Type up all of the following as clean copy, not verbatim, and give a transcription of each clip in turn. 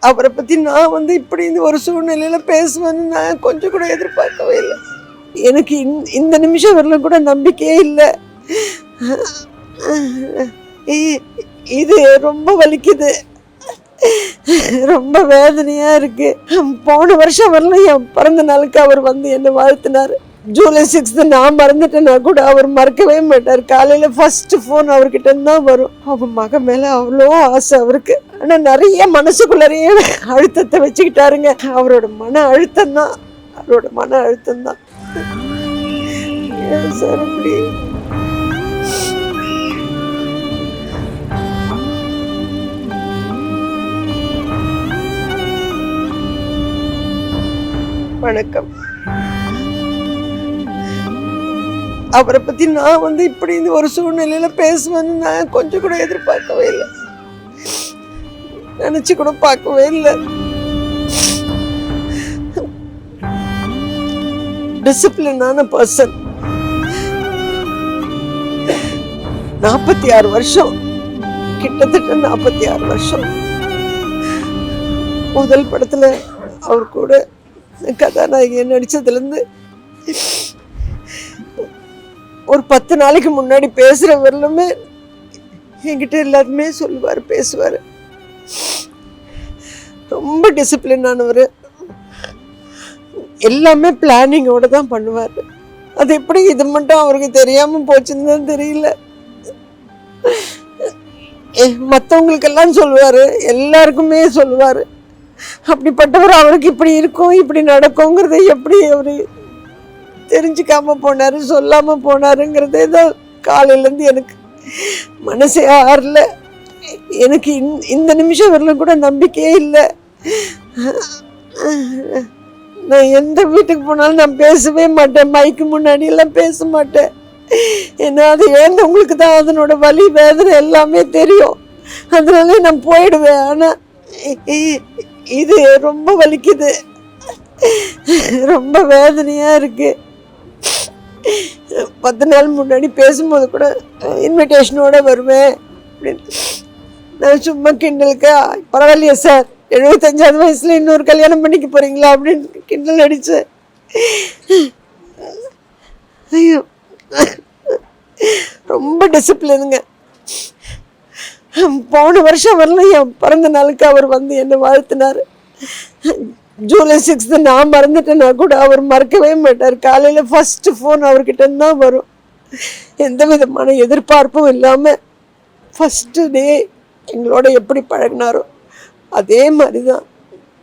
அவரை பற்றி நான் இப்படி ஒரு சூழ்நிலையில் பேசுவேன்னு நான் கொஞ்சம் கூட எதிர்பார்க்கவே இல்லை. எனக்கு இந்த நிமிஷம் வரலும் கூட நம்பிக்கையே இல்லை. இது ரொம்ப வலிக்குது, ரொம்ப வேதனையாக இருக்குது. போன வருஷம் வரலும் என் பிறந்த நாளுக்கு அவர் என்னை வாழ்த்தினார். ஜூலை 6 நான் மறந்துட்டேன்னா கூட அவர் மறக்கவே மாட்டார். காலையில் ஃபர்ஸ்ட் ஃபோன் அவர்கிட்ட தான் வரும். அவங்க மகன் மேலே அவ்வளோ ஆசை அவருக்கு. ஆனால் நிறைய மனசுக்குள்ளறையே அழுத்தத்தை வச்சுக்கிட்டாருங்க. அவரோட மன அழுத்தம் தான், அவரோட மன அழுத்தம் தான் சார். அப்படி வணக்கம். அவரை பற்றி நான் இப்படி ஒரு சூழ்நிலையில் பேசுவேன்னு நான் கொஞ்சம் கூட எதிர்பார்க்கவே இல்லை, நினச்சி கூட பார்க்கவே இல்லை. டிசிப்ளினான பர்சன். 46 வருஷம், கிட்டத்தட்ட 46 வருஷம். முதல் படத்தில் அவர் கூட கதாநாயகியை நடித்ததுலேருந்து ஒரு 10 நாளைக்கு முன்னாடி பேசுகிற வரலுமே என்கிட்ட எல்லாருமே சொல்லுவார், பேசுவார். ரொம்ப டிசிப்ளினானவர். எல்லாமே பிளானிங்கோடு தான் பண்ணுவார். அது எப்படி இது மட்டும் அவருக்கு தெரியாமல் போச்சுன்னு தான் தெரியல. மற்றவங்களுக்கெல்லாம் சொல்லுவார், எல்லாருக்குமே சொல்லுவார். அப்படிப்பட்டவர் அவருக்கு இப்படி இருக்கும், இப்படி நடக்குங்கிறத எப்படி அவர் தெரிஞ்சுக்காம போனார், சொல்லாமல் போனாருங்கிறதே தான் காலையிலேருந்து எனக்கு மனசே ஆறல. எனக்கு இந்த நிமிஷம் வரலும் கூட நம்பிக்கையே இல்லை. நான் எந்த வீட்டுக்கு போனாலும் நான் பேசவே மாட்டேன், மைக்கு முன்னாடியெல்லாம் பேச மாட்டேன். ஏன்னா அது ஏந்தவங்களுக்கு தான் அதனோட வலி வேதனை எல்லாமே தெரியும். அதனால நான் போயிடுவேன். ஆனால் இது ரொம்ப வலிக்குது, ரொம்ப வேதனையாக இருக்குது. 10 நாள் முன்னாடி பேசும்போது கூட இன்விடேஷனோடு வருவேன் அப்படின்னு. நான் சும்மா கிண்டலுக்கு, பரவாயில்லையா சார், 75வது வயசில் இன்னொரு கல்யாணம் பண்ணிக்க போகிறீங்களா அப்படின்னு கிண்டல் அடித்தேன். ஐயோ, ரொம்ப டிசிப்ளினுங்க. போன வருஷம் வரலும் என் பிறந்த நாளுக்கு அவர் என்னை வாழ்த்தினார். ஜூலை 6 நான் மறந்துட்டேன்னா கூட அவர் மறக்கவே மாட்டார். காலையில் ஃபர்ஸ்ட் ஃபோன் அவர்கிட்ட தான் வரும். எந்த விதமான எதிர்பார்ப்பும் இல்லாமல் ஃபஸ்ட்டு டே எங்களோட எப்படி பழகினாரோ அதே மாதிரி தான்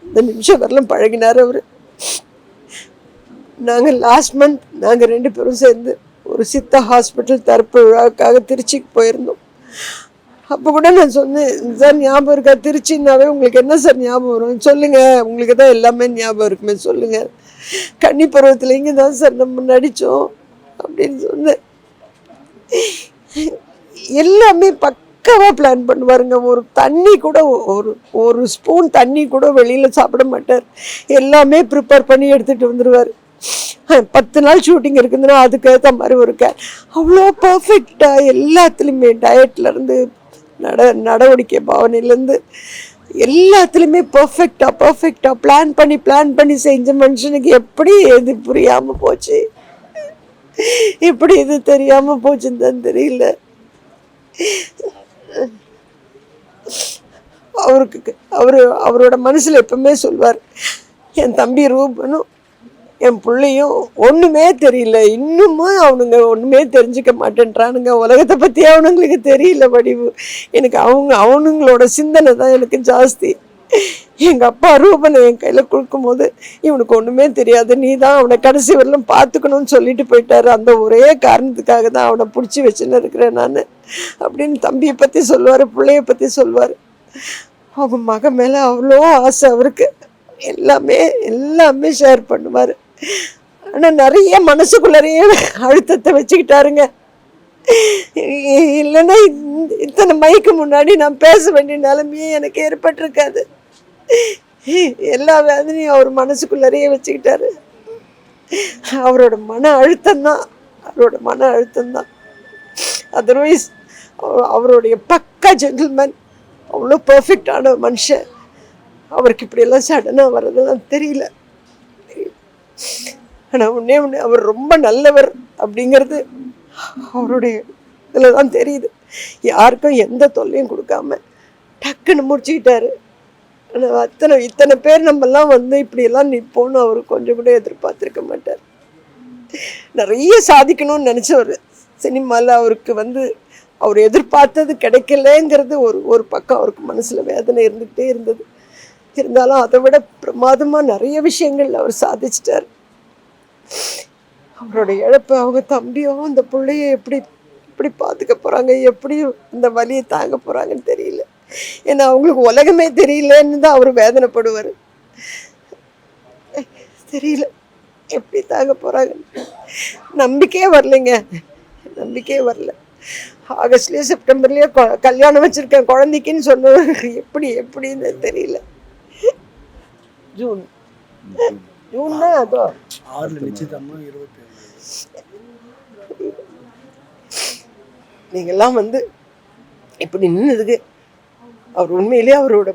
இந்த நிமிஷம் வரலும் பழகினார் அவர். நாங்கள் லாஸ்ட் மந்த் நாங்கள் 2 பேரும் சேர்ந்து ஒரு சித்தா ஹாஸ்பிட்டல் திறப்பு விழாவுக்காக திருச்சிக்கு போயிருந்தோம். அப்போ கூட நான் சொன்னேன், சார் ஞாபகம் இருக்கா, திருச்சின்னாவே உங்களுக்கு என்ன சார் ஞாபகம் வரும் சொல்லுங்கள், உங்களுக்கு தான் எல்லாமே ஞாபகம் இருக்குமே சொல்லுங்கள். கன்னி பருவத்தில் இங்கே தான் சார் நம்ம நடித்தோம் அப்படின்னு சொன்னேன். எல்லாமே பக்காவாக பிளான் பண்ணுவாருங்க. ஒரு தண்ணி கூட, ஒரு ஸ்பூன் தண்ணி கூட வெளியில் சாப்பிட மாட்டார். எல்லாமே ப்ரிப்பேர் பண்ணி எடுத்துகிட்டு வந்துடுவார். 10 நாள் ஷூட்டிங் இருக்குதுன்னா அதுக்கேற்ற மாதிரி ஒரு அவ்வளோ பர்ஃபெக்டாக எல்லாத்துலேயுமே, டயட்லேருந்து நடவடிக்கை பாவனையிலேருந்து எல்லாத்துலேயுமே பர்ஃபெக்டாக பிளான் பண்ணி செஞ்ச மனுஷனுக்கு எப்படி எது புரியாமல் போச்சு, எப்படி இது தெரியாமல் போச்சுன்னு தான் தெரியல. அவரோட மனசில் எப்பவுமே சொல்வார், என் தம்பி ரூபனும் என் பிள்ளையும் ஒன்றுமே தெரியல, இன்னுமும் அவனுங்க ஒன்றுமே தெரிஞ்சுக்க மாட்டேன்றானுங்க, உலகத்தை பற்றி அவனுங்களுக்கு தெரியல வடிவு. எனக்கு அவனுங்களோட சிந்தனை தான் எனக்கு ஜாஸ்தி. எங்கள் அப்பா ரூபனை என் கையில் கொடுக்கும்போது இவனுக்கு ஒன்றுமே தெரியாது, நீ தான் அவனை கடைசி வரலும் பார்த்துக்கணும்னு சொல்லிட்டு போயிட்டாரு, அந்த ஒரே காரணத்துக்காக தான் அவனை பிடிச்சி வச்சுன்னு இருக்கிறேன் நான் அப்படின்னு தம்பியை பற்றி சொல்லுவார், பிள்ளைய பற்றி சொல்லுவார். அவங்க மகன் மேலே அவ்வளோ ஆசை அவருக்கு. எல்லாமே ஷேர் பண்ணுவார். ஆனால் நிறைய மனசுக்குள்ளறையே அழுத்தத்தை வச்சுக்கிட்டாருங்க. இல்லைன்னா இத்தனை மைக்கு முன்னாடி நான் பேச வேண்டிய நிலைமையே எனக்கு ஏற்பட்டிருக்காது. எல்லா வேதனையும் அவர் மனசுக்குள்ளறையே வச்சுக்கிட்டாரு. அவரோட மன அழுத்தம் தான். அதர்வைஸ் அவருடைய பக்கா ஜென்டில்மேன், அவ்வளோ பர்ஃபெக்டான மனுஷன். அவருக்கு இப்படியெல்லாம் சடனாக வர்றதெல்லாம் தெரியல. ஆனால் ஒன்றே ஒன்று, அவர் ரொம்ப நல்லவர் அப்படிங்கிறது அவருடைய இதில் தான் தெரியுது. யாருக்கும் எந்த தொல்லையும் கொடுக்காம டக்குன்னு முடிச்சுக்கிட்டாரு. ஆனால் இத்தனை பேர் நம்மெல்லாம் இப்படியெல்லாம் நிற்போன்னு அவர் கொஞ்சம் கூட எதிர்பார்த்துருக்க மாட்டார். நிறைய சாதிக்கணும்னு நினச்சவர். சினிமாவில் அவருக்கு அவர் எதிர்பார்த்தது கிடைக்கலங்கிறது ஒரு பக்கம் அவருக்கு மனசில் வேதனை இருந்துகிட்டே இருந்தது. இருந்தாலும் அதை விட பிரமாதமாக நிறைய விஷயங்கள் அவர் சாதிச்சிட்டார். அவரோட இழப்பு அவங்க தம்பியும் அந்த பிள்ளைய எப்படி பார்த்துக்க போகிறாங்க, எப்படி இந்த வலியை தாங்க போகிறாங்கன்னு தெரியல. ஏன்னா அவங்களுக்கு உலகமே தெரியலன்னு தான் அவர் வேதனைப்படுவார். தெரியல எப்படி தாங்க போகிறாங்க. நம்பிக்கையே வரலைங்க, நம்பிக்கையே வரல. ஆகஸ்ட்லேயோ செப்டம்பர்லேயோ கல்யாணம் வச்சுருக்கேன் குழந்தைக்குன்னு சொன்னவர் எப்படின்னு தெரியல. ஜூன்னா அதோ 6 நிச்சயதார்த்தமா 27. நீங்கள்லாம் இப்படி நின்னதுக்கு அவர் உண்மையிலே அவரோட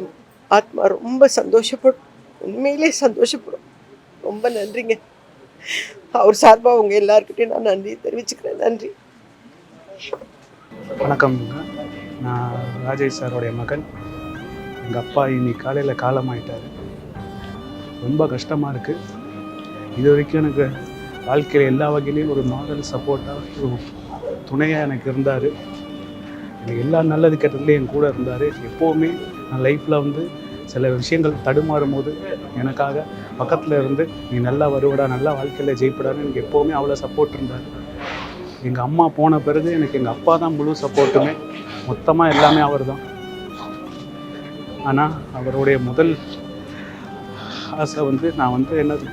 ஆத்மா ரொம்ப சந்தோஷப்படும், உண்மையிலே சந்தோஷப்படும். ரொம்ப நன்றிங்க. அவர் சார்பாக உங்கள் எல்லாருக்கிட்டையும் நான் நன்றி தெரிவிச்சுக்கிறேன். நன்றி. வணக்கம்ங்க. நான் ராஜேஷ் சாரோடைய மகன். எங்கள் அப்பா இன்னைக்கு காலையில் காலமாயிட்டார். ரொம்ப கஷ்டமாக இருக்குது. இது வரைக்கும் எனக்கு வாழ்க்கையில் எல்லா வகையிலையும் ஒரு மாடல் சப்போர்ட்டாக, ஒரு துணையாக எனக்கு இருந்தார். எனக்கு எல்லா நல்லது கெட்டதுலேயும் என் கூட இருந்தார். எப்போவுமே நான் லைஃப்பில் சில விஷயங்கள் தடுமாறும் போது எனக்காக பக்கத்தில் இருந்து நீ நல்லா வருவடா, நல்லா வாழ்க்கையில் ஜெயிப்படான்னு எனக்கு எப்போவுமே அவ்வளோ சப்போர்ட் இருந்தார். எங்கள் அம்மா போன பிறகு எனக்கு எங்கள் அப்பா தான் முழு சப்போர்ட்டுமே, மொத்தமாக எல்லாமே அவர் தான். ஆனால் அவருடைய முதல் ஆசை நான் என்னது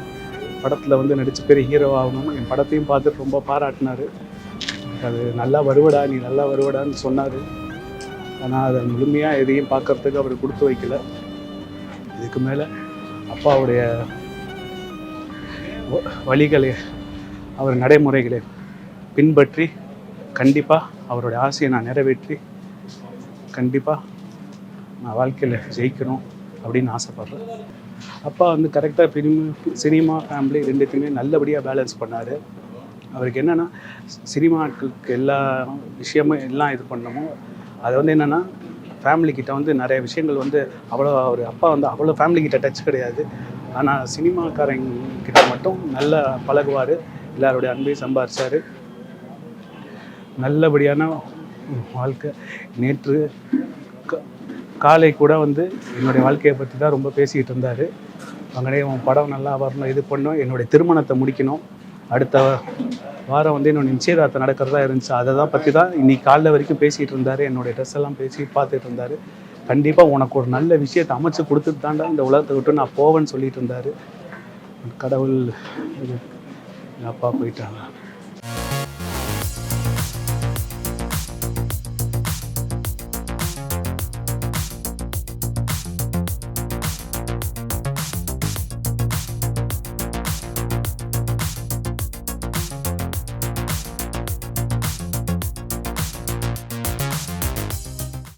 படத்தில் நடித்து பெரிய ஹீரோ ஆகணும்னு என் படத்தையும் பார்த்துட்டு ரொம்ப பாராட்டினார். அது நல்லா வருவடா, நீ நல்லா வருவடான்னு சொன்னார். ஆனால் அதை முழுமையாக எதையும் பார்க்குறதுக்கு அவர் கொடுத்து வைக்கல. இதுக்கு மேலே அப்பாவுடைய வழிகளை, அவர் நடைமுறைகளை பின்பற்றி கண்டிப்பாக அவருடைய ஆசையை நான் நிறைவேற்றி கண்டிப்பாக நான் வாழ்க்கையில் ஜெயிக்கணும் அப்படின்னு ஆசைப்பட்றேன். அப்பா கரெக்டாக சினிமா ஃபேமிலி ரெண்டுத்தையுமே நல்லபடியாக பேலன்ஸ் பண்ணார். அவருக்கு என்னென்னா சினிமாக்களுக்கு எல்லா விஷயமும் எல்லாம் இது பண்ணமோ அதை என்னென்னா ஃபேமிலிக்கிட்ட நிறைய விஷயங்கள் அவ்வளோ அவர் அப்பா அவ்வளோ ஃபேமிலிக்கிட்ட டச் கிடையாது. ஆனால் சினிமாக்காரங்கிட்ட மட்டும் நல்லா பழகுவார், எல்லாருடைய அன்பையும் சம்பாரிச்சார். நல்லபடியான வாழ்க்கை. நேற்று காலை கூட என்னுடைய வாழ்க்கையை பற்றி தான் ரொம்ப பேசிக்கிட்டு இருந்தார். அங்கே உன் படம் நல்லா வரணும், இது பண்ணணும், என்னுடைய திருமணத்தை முடிக்கணும், அடுத்த வாரம் என்னோட நிச்சயதார்த்தம் நடக்கிறதா இருந்துச்சு, அதை தான் பற்றி தான் இன்னைக்கு காலைல வரைக்கும் பேசிகிட்டு இருந்தார். என்னுடைய ட்ரெஸ் எல்லாம் பேசி பார்த்துட்டு இருந்தார். கண்டிப்பாக உனக்கு ஒரு நல்ல விஷயத்தை அமைச்சு கொடுத்துட்டு தாண்டா இந்த உலகத்தை விட்டு நான் போவேன்னு சொல்லிட்டு இருந்தார். கடவுள் அப்பா போயிட்டாங்க.